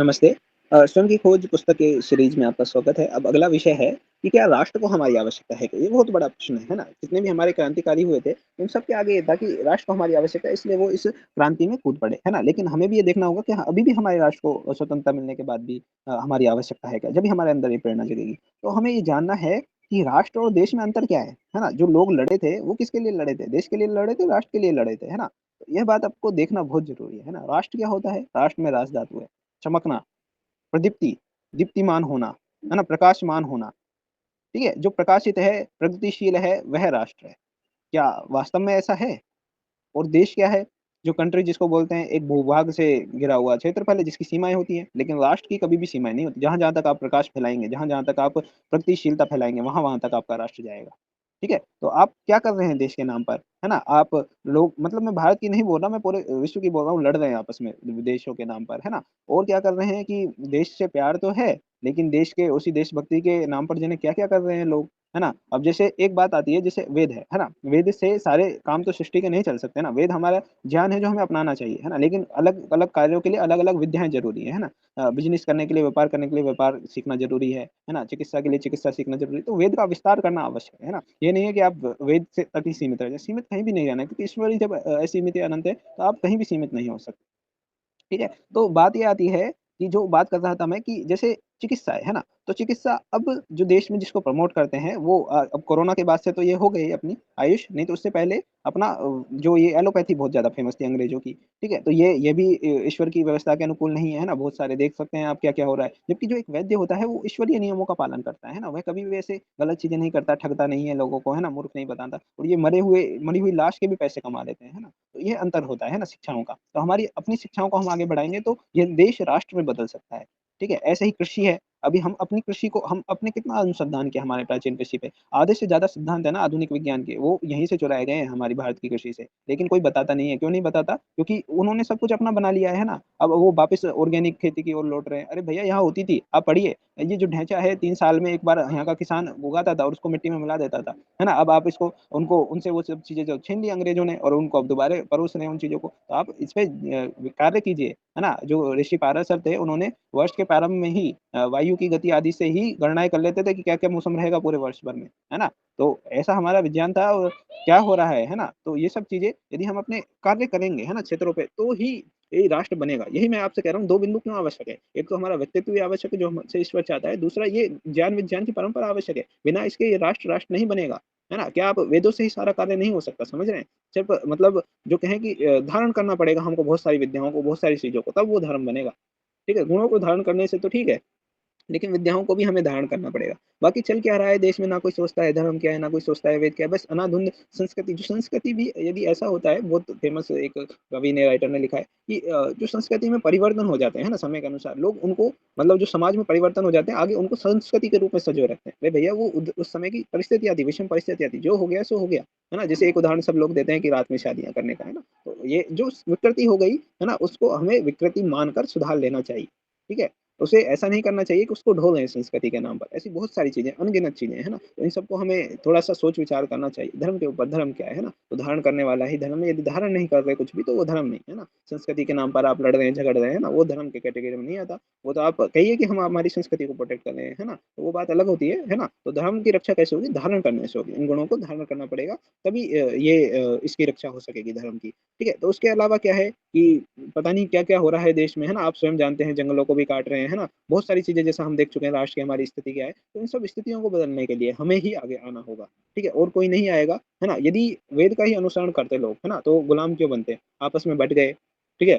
नमस्ते। स्वयं की खोज पुस्तक के सीरीज में आपका स्वागत है। अब अगला विषय है कि क्या राष्ट्र को हमारी आवश्यकता है क्या? ये बहुत बड़ा प्रश्न है ना? जितने भी हमारे क्रांतिकारी हुए थे, उन सब के आगे ये था कि राष्ट्र को हमारी आवश्यकता है, इसलिए वो इस क्रांति में कूद पड़े, है ना? लेकिन हमें भी ये देखना होगा कि हाँ, अभी भी हमारे राष्ट्र को स्वतंत्रता मिलने के बाद भी हमारी आवश्यकता है क्या? जब भी हमारे अंदर ये प्रेरणा जगेगी। तो हमें ये जानना है कि राष्ट्र और देश में अंतर क्या है ना? जो लोग लड़े थे, वो किसके लिए लड़े थे? देश के लिए लड़े थे, राष्ट्र के लिए लड़े थे, है ना? तो यह बात आपको देखना बहुत ज़रूरी है ना? राष्ट्र क्या होता है? राष्ट्र में राज धातु है, चमकना, प्रदीप्ति, दीप्तिमान होना, है ना? प्रकाशमान होना, ठीक है? जो प्रकाशित है, प्रगतिशील है, वह राष्ट्र है। क्या वास्तव में ऐसा है? और देश क्या है? जो कंट्री जिसको बोलते हैं एक भूभाग से घिरा हुआ क्षेत्रफल है जिसकी सीमाएँ होती हैं, लेकिन राष्ट्र की कभी भी सीमाएँ नहीं होती। जहाँ-जहाँ तक आप प्रकाश फैलाएँगे, जहाँ-जहाँ तक आप प्रगतिशीलता फैलाएँगे, वहाँ-वहाँ तक आपका राष्ट्र जाएगा। ठीक है? तो आप क्या कर रहे हैं देश के नाम पर, है ना? आप लोग मतलब मैं भारत की नहीं बोल रहा, मैं पूरे विश्व की बोल रहा हूँ, लड़ रहे हैं आपस में देशों के नाम पर, है ना? और क्या कर रहे हैं कि देश से प्यार तो है, लेकिन देश के उसी देशभक्ति के नाम पर जाने क्या-क्या कर रहे हैं लोग, है ना? अब जैसे एक बात आती है जैसे वेद है ना? वेद से सारे काम तो सृष्टि के नहीं चल सकते ना? वेद हमारा ज्ञान है जो हमें अपनाना चाहिए, है ना? लेकिन अलग-अलग कार्यों के लिए अलग-अलग विद्याएँ ज़रूरी है ना? बिज़नेस करने के लिए, व्यापार करने के लिए व्यापार सीखना ज़रूरी है ना? चिकित्सा के लिए चिकित्सा सीखना ज़रूरी है, तो वेद का विस्तार करना आवश्यक है ना? ये नहीं है कि आप वेद से तक ही सीमित रह जाएँ, सीमित कहीं भी नहीं रहना है क्योंकि ईश्वर ही जब असीमित या अनंत है, तो आप कहीं भी सीमित नहीं हो सकते। ठीक है? तो बात ये आती है कि जो बात कर रहा था मैं कि जैसे चिकित्सा है ना? तो चिकित्सा अब जो देश में जिसको प्रमोट करते हैं वो अब कोरोना के बाद से तो ये हो गई अपनी आयुष, नहीं तो उससे पहले अपना जो ये एलोपैथी बहुत ज़्यादा फ़ेमस थी अंग्रेज़ों की, ठीक है? तो ये भी ईश्वर की व्यवस्था के अनुकूल नहीं है ना? बहुत सारे देख सकते हैं आप क्या-क्या हो रहा है। जबकि जो एक वैद्य होता है वो ईश्वरीय नियमों का पालन करता है ना? वह कभी भी ऐसे गलत चीज़ें नहीं करता, ठगता नहीं है लोगों को, है ना? मूर्ख नहीं बताता और ये मरी हुई लाश के भी पैसे कमा लेते हैं, है ना? तो ये अंतर होता है ना शिक्षाओं का। तो हमारी अपनी शिक्षाओं को हम आगे बढ़ाएँगे तो ये देश राष्ट्र में बदल सकता है। ठीक है? ऐसे ही कृषि है, अभी हम अपनी कृषि को हम अपने कितना अनुसंधान किया हमारे प्राचीन कृषि पे। आधे से ज़्यादा सिद्धांत है ना आधुनिक विज्ञान के, वो यहीं से चुराए गए हैं हमारी भारत की कृषि से। लेकिन कोई बताता नहीं है, क्यों नहीं बताता? क्योंकि उन्होंने सब कुछ अपना बना लिया है ना। अब वो वापस ऑर्गेनिक खेती की ओर लौट रहे हैं। अरे भैया यहाँ होती थी, आप पढ़िए। ये जो ढैंचा है 3 साल में एक बार यहाँ का किसान उगाता था और उसको मिट्टी में मिला देता था। है ना? अब आप इसको उनको उनसे वो सब चीज़ें जो छीन ली अंग्रेज़ों ने और उनको अब दोबारा परोस रहे हैं उन चीज़ों को। तो आप इस पे कार्य कीजिए, है ना? जो ऋषि पाराशर थे उन्होंने वर्ष के प्रारंभ में ही वायु की गति आदि से ही गणनाएँ कर लेते थे कि क्या-क्या मौसम रहेगा पूरे वर्ष भर में, है ना? तो ऐसा हमारा विज्ञान था और क्या हो रहा है ना? तो ये सब चीज़ें यदि हम अपने कार्य करेंगे, है ना, क्षेत्रों पे तो ही यही राष्ट्र बनेगा। यही मैं आपसे कह रहा हूँ 2 बिंदु क्यों आवश्यक है? एक तो हमारा व्यक्तित्व भी आवश्यक है जो हमसे ईश्वर चाहता है, दूसरा ये ज्ञान विज्ञान की परंपरा आवश्यक है। बिना इसके ये राष्ट्र नहीं बनेगा, है ना? क्या आप वेदों से ही सारा कार्य नहीं हो सकता, समझ रहे हैं? सिर्फ़ मतलब जो कहें कि धारण करना पड़ेगा हमको बहुत सारी विद्याओं को, बहुत सारी चीज़ों को, तब वो धर्म बनेगा। ठीक है? गुणों को धारण करने से तो ठीक है, लेकिन विद्याओं को भी हमें धारण करना पड़ेगा। बाकी चल क्या रहा है देश में ना कोई सोचता है धर्म क्या है, ना कोई सोचता है वेद क्या है, बस अंधाधुंध संस्कृति जो संस्कृति भी यदि ऐसा होता है बहुत फेमस एक कवि ने राइटर ने लिखा है कि जो संस्कृति में परिवर्तन हो जाते हैं ना समय के अनुसार लोग उनको मतलब जो समाज में परिवर्तन हो जाते हैं आगे उनको संस्कृति के रूप में संजोए रखते हैं। अरे भैया वो उस समय की परिस्थितियाँ थी, विषम परिस्थितियाँ थी, जो हो गया सो हो गया। है ना? जैसे एक उदाहरण सब लोग देते हैं कि रात में शादियाँ करने का, है ना? तो ये जो विकृति हो गई, है ना? उसको हमें विकृति मानकर सुधार लेना चाहिए। ठीक है? उसे ऐसा नहीं करना चाहिए कि उसको ढो दें संस्कृति के नाम पर। ऐसी बहुत सारी चीज़ें, अनगिनत चीज़ें, है ना? तो इन सबको हमें थोड़ा-सा सोच-विचार करना चाहिए। धर्म के ऊपर, धर्म क्या है ना? तो धारण करने वाला ही धर्म है, यदि धारण नहीं कर रहे कुछ भी तो वो धर्म नहीं, है ना? संस्कृति के नाम पर आप लड़ रहे हैं, झगड़ रहे हैं ना, वो धर्म के कैटेगरी में नहीं आता। वो तो आप कहिए कि हम हमारी संस्कृति को प्रोटेक्ट कर रहे हैं, है ना? तो वो बात अलग होती है ना? तो धर्म की रक्षा कैसे होगी? धारण करने से होगी। इन गुणों को धारण करना पड़ेगा, तभी इसकी रक्षा हो सकेगी धर्म की। ठीक है? तो उसके अलावा क्या है कि पता नहीं क्या-क्या हो रहा है देश में, है ना? आप स्वयं जानते हैं जंगलों को भी काट रहे हैं, है ना? बहुत सारी चीज़ें जैसा हम देख चुके हैं राष्ट्र की हमारी स्थिति क्या है, तो इन सब स्थितियों को बदलने के लिए हमें ही आगे आना होगा, ठीक है? और कोई नहीं आएगा, है ना? यदि वेद का ही अनुसरण करते लोग, है ना? तो गुलाम क्यों बनते? आपस में बँट गए, ठीक है?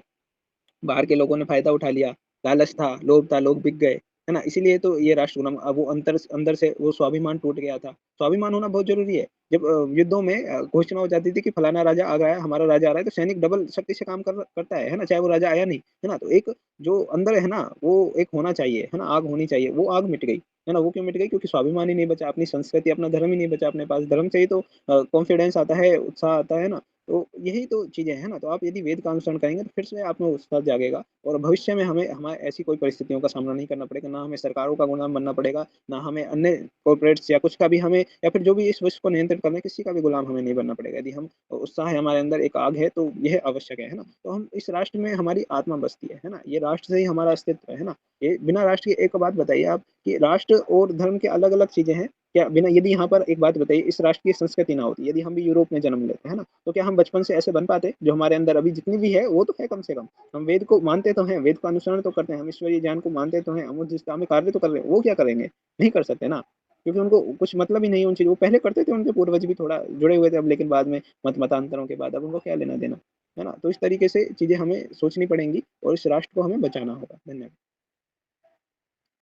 बाहर के लोगों ने फ़ायदा उठा लिया, लालच था, लोग बिक गए, है ना? इसीलिए तो ये राष्ट्रगुलाम वो अंदर से वो स्वाभिमान टूट गया था। स्वाभिमान होना बहुत ज़रूरी है। जब युद्धों में घोषणा हो जाती थी कि फलाना राजा आ गया है, हमारा राजा आ रहा है, तो सैनिक डबल शक्ति से काम करता है ना? चाहे वो राजा आया नहीं, है ना? तो एक जो अंदर है ना, वो एक होना चाहिए, है ना? आग होनी चाहिए, वो आग मिट गई, है ना? वो क्यों मिट गई? क्योंकि स्वाभिमान ही नहीं बचा, अपनी संस्कृति, अपना धर्म ही नहीं बचा अपने पास। धर्म से ही तो कॉन्फिडेंस आता है, उत्साह आता है ना? तो यही तो चीज़ें हैं ना, तो आप यदि वेद का अनुसरण करेंगे तो फिर से आप में उत्साह जागेगा और भविष्य में हमें ऐसी कोई परिस्थितियों का सामना नहीं करना पड़ेगा, ना हमें सरकारों का गुलाम बनना पड़ेगा, ना हमें अन्य कॉर्पोरेट्स या कुछ का भी हमें या फिर जो भी इस विश्व को नियंत्रित करने किसी का भी गुलाम हमें नहीं बनना पड़ेगा। यदि हम उत्साह है हमारे अंदर, एक आग है तो यह आवश्यक है ना? तो हम इस राष्ट्र में हमारी आत्मा बसती है ना? ये राष्ट्र से ही हमारा अस्तित्व है ना? ये बिना राष्ट्र के एक बात बताइए आप कि राष्ट्र और धर्म के अलग-अलग चीज़ें हैं। क्या बिना यदि यहाँ पर एक बात बताइए इस राष्ट्र की संस्कृति ना होती, यदि हम भी यूरोप में जन्म लेते, है ना? तो क्या हम बचपन से ऐसे बन पाते? जो हमारे अंदर अभी जितनी भी है वो तो है कम से कम। हम वेद को मानते तो हैं, वेद का अनुसरण तो करते हैं, हम ईश्वरीय ज्ञान को मानते तो हैं, हम उस दिशा में कार्य तो कर रहे हैं, वो क्या करेंगे? नहीं कर सकते ना। क्योंकि उनको कुछ मतलब ही नहीं है उन चीज़ों वो पहले करते थे, उनके पूर्वज भी थोड़ा जुड़े हुए थे अब लेकिन बाद में मतांतरों के बाद अब उनको क्या लेना-देना, है ना? तो इस तरीके से चीज़ें हमें सोचनी पड़ेंगी और इस राष्ट्र को हमें बचाना होगा। धन्यवाद।